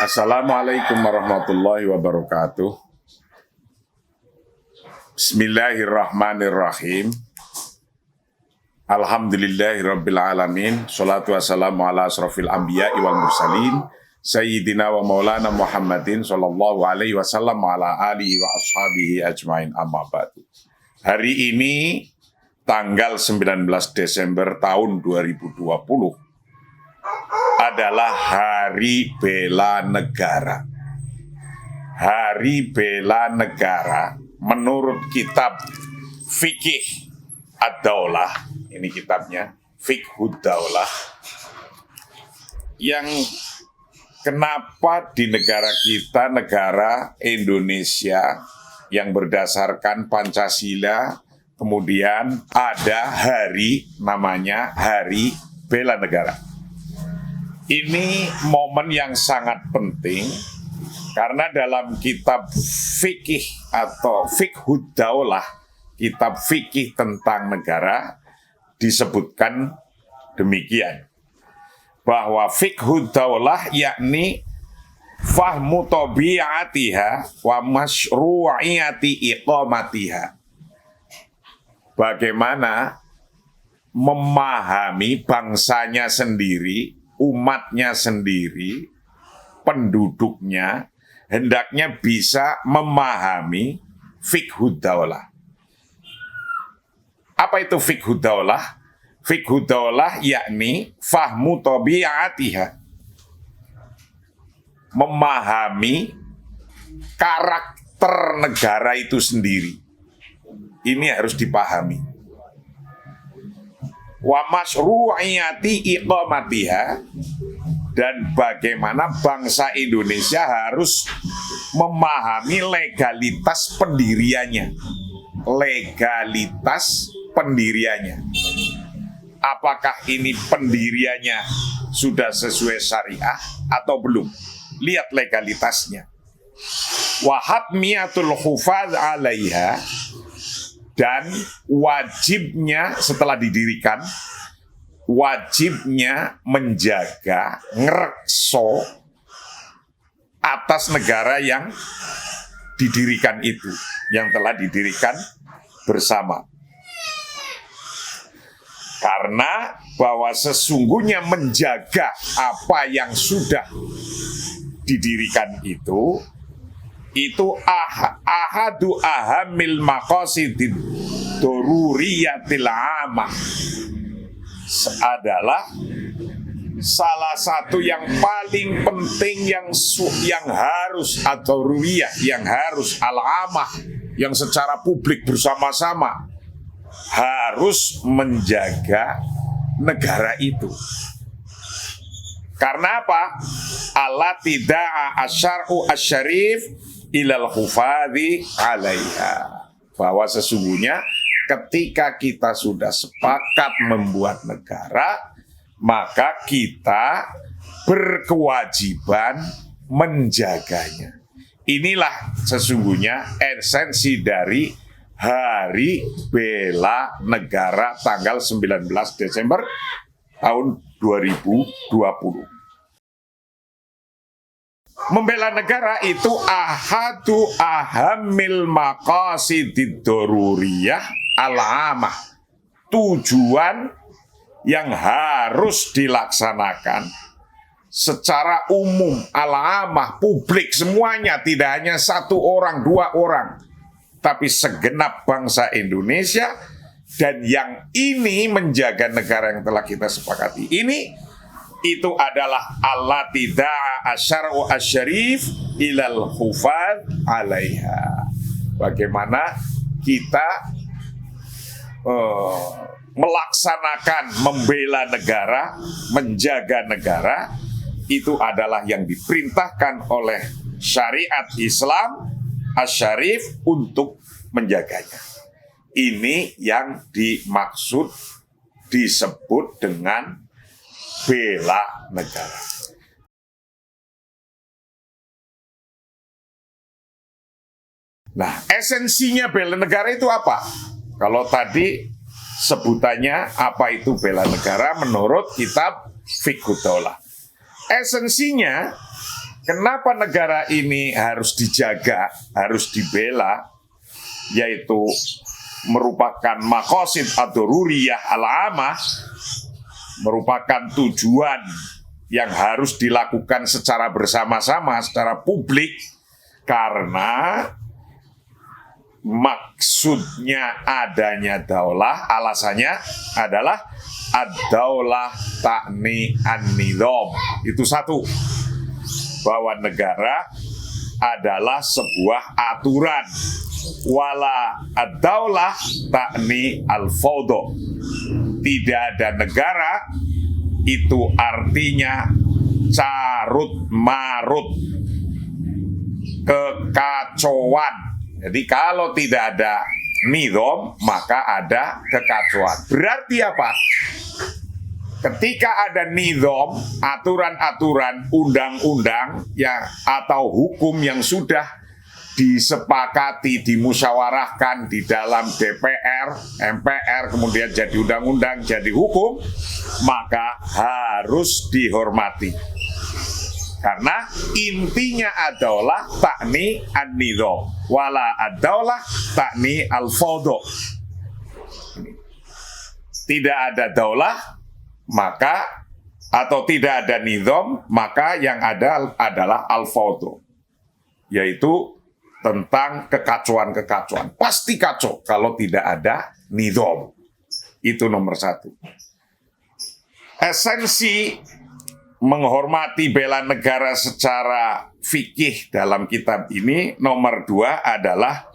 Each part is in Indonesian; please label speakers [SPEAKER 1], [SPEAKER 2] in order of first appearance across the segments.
[SPEAKER 1] Assalamualaikum warahmatullahi wabarakatuh. Bismillahirrahmanirrahim. Alhamdulillahirabbil alamin. Shalatu wassalamu ala asrofil anbiya'i wal mursalin Sayyidina wa maulana Muhammadin sallallahu alaihi wasallam ala alihi wa ashabihi ajmain, amma ba'du. Hari ini tanggal 19 Desember tahun 2020 adalah Hari Bela Negara. Hari Bela Negara menurut kitab Fikih Ad-Daulah, ini kitabnya Fiqhud Daulah, yang kenapa di negara kita, negara Indonesia yang berdasarkan Pancasila, kemudian ada hari namanya Hari Bela Negara. Ini momen yang sangat penting karena dalam kitab fikih atau Fiqhud Daulah, kitab fikih tentang negara, disebutkan demikian, bahwa Fiqhud Daulah yakni fahmu tabi'atiha wa masyru'iyati iqamatiha. Bagaimana memahami bangsanya sendiri, umatnya sendiri, penduduknya, hendaknya bisa memahami Fiqhud Daulah. Apa itu Fiqhud Daulah? Fiqhud Daulah yakni fahmu tabi'atiha, memahami karakter negara itu sendiri. Ini harus dipahami. Wa masyru'iyati iqamatiha, dan bagaimana bangsa Indonesia harus memahami legalitas pendiriannya. Legalitas pendiriannya. Apakah ini pendiriannya sudah sesuai syariah atau belum? Lihat legalitasnya. Wa hatmiyatul hufaz 'alaiha, dan wajibnya setelah didirikan, wajibnya menjaga, ngrekso atas negara yang didirikan itu, yang telah didirikan bersama. Karena bahwa sesungguhnya menjaga apa yang sudah didirikan itu ahadu ahamil maqasidid daruriyatil amah, adalah salah satu yang paling penting yang harus ad-daruriyah, yang harus al-amah, yang secara publik bersama-sama harus menjaga negara itu. Karena apa? Allah tidak asyar'u asyarif ilal hufadhi 'alaiha. Bahwa sesungguhnya ketika kita sudah sepakat membuat negara, maka kita berkewajiban menjaganya. Inilah sesungguhnya esensi dari Hari Bela Negara tanggal 19 Desember tahun 2020. Membela negara itu ahadu ahamil maqasidid daruriyah al-amah, tujuan yang harus dilaksanakan secara umum, al-amah, publik semuanya, tidak hanya satu orang, dua orang, tapi segenap bangsa Indonesia. Dan yang ini menjaga negara yang telah kita sepakati ini, itu adalah allati da'a asyar'u asyarif ilal hufad 'alaiha. Bagaimana kita melaksanakan membela negara, menjaga negara, itu adalah yang diperintahkan oleh syariat Islam asyarif untuk menjaganya. Ini yang dimaksud disebut dengan bela negara. Nah, esensinya bela negara itu apa? Kalau tadi sebutannya apa itu bela negara menurut kitab Fiqhud Daulah. Esensinya kenapa negara ini harus dijaga, harus dibela, yaitu merupakan maqasid ad-daruriyah al-amah, merupakan tujuan yang harus dilakukan secara bersama-sama, secara publik, karena maksudnya adanya daulah, alasannya adalah ad-daulah ta'ni an-nidham. Itu satu, bahwa negara adalah sebuah aturan. Wala ad-daulah ta'ni al-fawdo. Tidak ada negara, itu artinya carut marut, kekacauan. Jadi kalau tidak ada nidham, maka ada kekacauan. Berarti apa? Ketika ada nidham, aturan-aturan, undang-undang yang atau hukum yang sudah disepakati, dimusyawarahkan di dalam DPR, MPR, kemudian jadi undang-undang, jadi hukum, maka harus dihormati. Karena intinya adalah ta'ni an-nidham, wala ad-daulah ta'ni al-fawdo. Tidak ada daulah, maka atau tidak ada nidham, maka yang ada adalah al-fawdo, yaitu tentang kekacauan-kekacauan. Pasti kacau kalau tidak ada nidham. Itu nomor satu. Esensi menghormati bela negara secara fikih dalam kitab ini, nomor dua adalah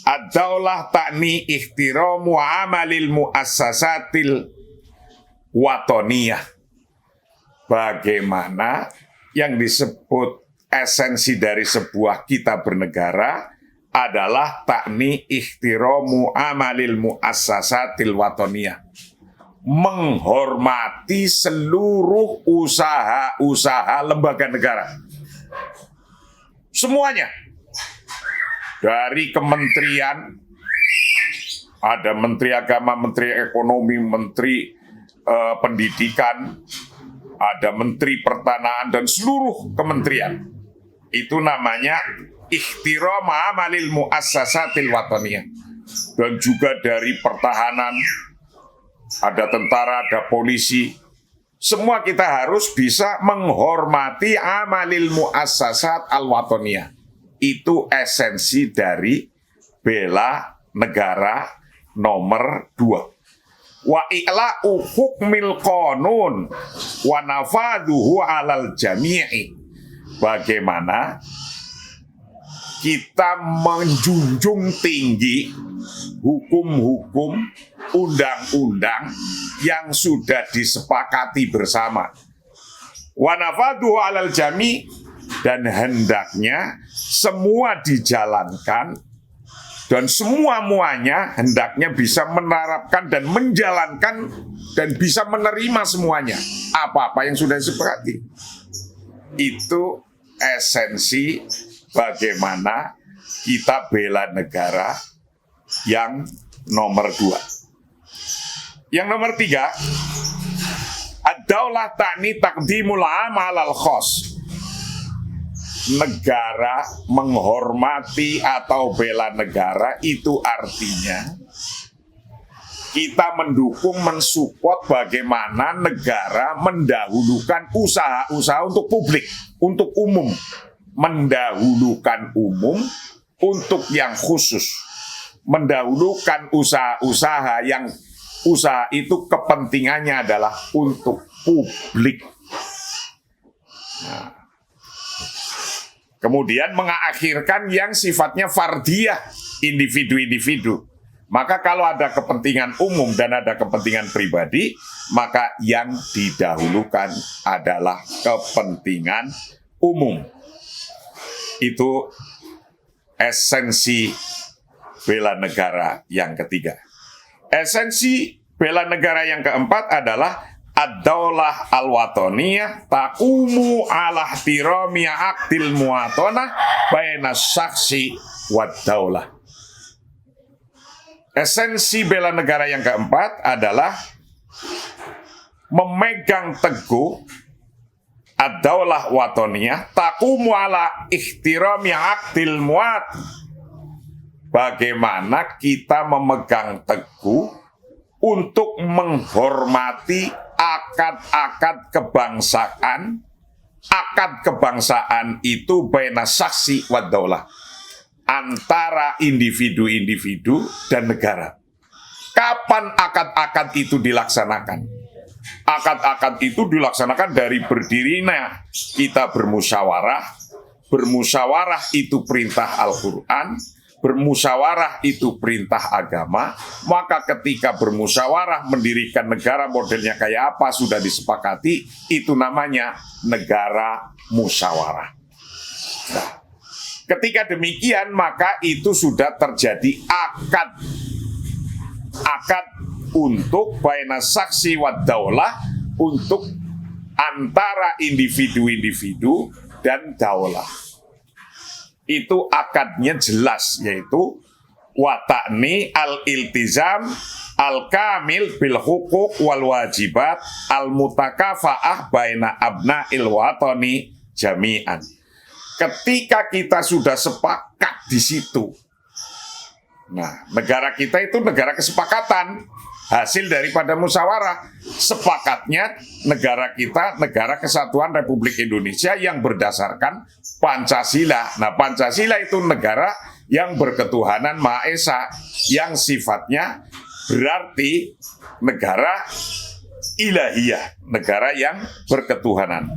[SPEAKER 1] ad-daulah ta'ni ihtiramu amalil muassasatil watoniyah. Bagaimana yang disebut esensi dari sebuah kita bernegara adalah ta'ni ihtiramu amalil muassasatil watoniyah, menghormati seluruh usaha-usaha lembaga negara. Semuanya. Dari kementerian, ada menteri agama, menteri ekonomi, menteri pendidikan, ada menteri pertanahan, dan seluruh kementerian. Itu namanya ihtiram amalil muassasatil wataniyah. Dan juga dari pertahanan, ada tentara, ada polisi. Semua kita harus bisa menghormati amalil muassasat al-wataniyah. Itu esensi dari bela negara nomor 2. Wa i'la'u hukmil qanun wa nafaduhu 'alal jami'i. Bagaimana kita menjunjung tinggi hukum-hukum, undang-undang yang sudah disepakati bersama. Wa nafadhu 'alal jami', dan hendaknya semua dijalankan, dan semua-muanya hendaknya bisa menerapkan dan menjalankan dan bisa menerima semuanya. Apa-apa yang sudah disepakati. Itu esensi bagaimana kita bela negara yang nomor 2. Yang nomor 3, ad-daulah ta'ni taqdimul 'am 'alal khas. Negara menghormati atau bela negara itu artinya kita mendukung, mensupport bagaimana negara mendahulukan usaha-usaha untuk publik, untuk umum. Mendahulukan umum untuk yang khusus. Mendahulukan usaha-usaha yang usaha itu kepentingannya adalah untuk publik. Nah, kemudian mengakhirkan yang sifatnya fardiyah, individu-individu. Maka kalau ada kepentingan umum dan ada kepentingan pribadi, maka yang didahulukan adalah kepentingan umum. Itu esensi bela negara yang ketiga. Esensi bela negara yang keempat adalah ad-daulah al-watoniyah taqumu ala ihtirami aqdil muwatanah baina syakhsi wad daulah. Esensi bela negara yang keempat adalah memegang teguh ad-daulah watoniyah taqumu ala ihtirami aqdil muat. Bagaimana kita memegang teguh untuk menghormati akad-akad kebangsaan. Akad kebangsaan itu baina saksi wad daulah, antara individu-individu dan negara. Kapan akad-akad itu dilaksanakan? Akad-akad itu dilaksanakan dari berdirinya kita bermusyawarah. Bermusyawarah itu perintah Al-Quran, bermusyawarah itu perintah agama. Maka ketika bermusyawarah mendirikan negara modelnya kayak apa sudah disepakati, itu namanya negara musyawarah. Nah, ketika demikian maka itu sudah terjadi akad untuk baina saksi wad daulah, untuk antara individu-individu dan daulah. Itu akadnya jelas, yaitu wata'ni al-iltizam al-kamil bil hukuk wal wajibat al-mutakafa'ah baina abna'il watani jami'an. Ketika kita sudah sepakat di situ, nah, negara kita itu negara kesepakatan, hasil daripada musyawarah. Sepakatnya negara kita, negara kesatuan Republik Indonesia yang berdasarkan Pancasila. Nah, Pancasila itu negara yang berketuhanan Maha Esa, yang sifatnya berarti negara ilahiyah, negara yang berketuhanan.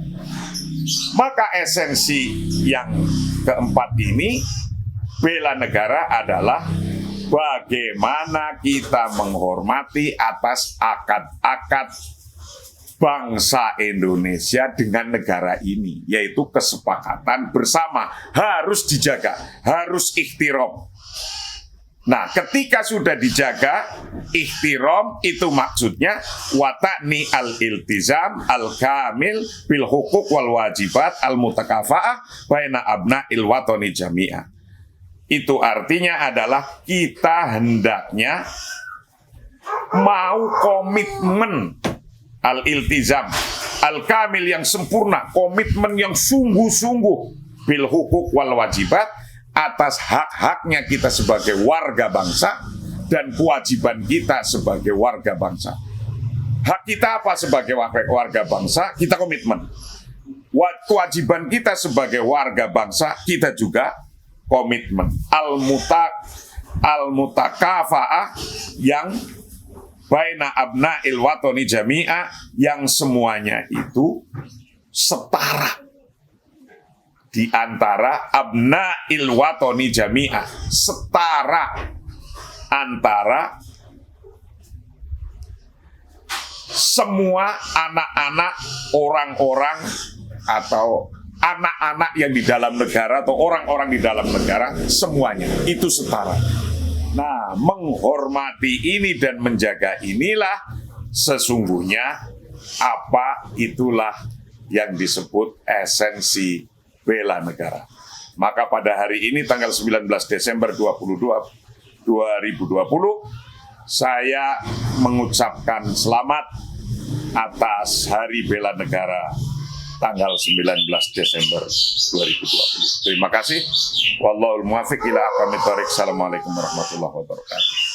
[SPEAKER 1] Maka esensi yang keempat ini, bela negara, adalah bagaimana kita menghormati atas akad-akad bangsa Indonesia dengan negara ini, yaitu kesepakatan bersama, harus dijaga, harus ihtiram. Nah, ketika sudah dijaga ihtiram, itu maksudnya wata'ni al-iltizam al-kamil bil hukuk wal wajibat al-mutakafa'ah baina abna'il watani jami'ah. Itu artinya adalah kita hendaknya mau komitmen al-iltizam al-kamil yang sempurna, komitmen yang sungguh-sungguh bil hukuk wal wajibat, atas hak-haknya kita sebagai warga bangsa dan kewajiban kita sebagai warga bangsa. Hak kita apa sebagai warga bangsa? Kita komitmen. Kewajiban kita sebagai warga bangsa, kita juga komitmen. Al-mutakafa'ah, yang baina abna'il watani jami'ah, yang semuanya itu setara di antara abna'il watani jami'ah, setara antara semua anak-anak, orang-orang atau anak-anak yang di dalam negara atau orang-orang di dalam negara, semuanya itu setara. Nah, menghormati ini dan menjaga inilah sesungguhnya itulah yang disebut esensi bela negara. Maka pada hari ini tanggal 19 Desember 2020, saya mengucapkan selamat atas Hari Bela Negara tanggal 19 Desember 2020. Terima kasih. Wallahul muwaffiq ila aqwamit thoriq. Assalamualaikum warahmatullahi wabarakatuh.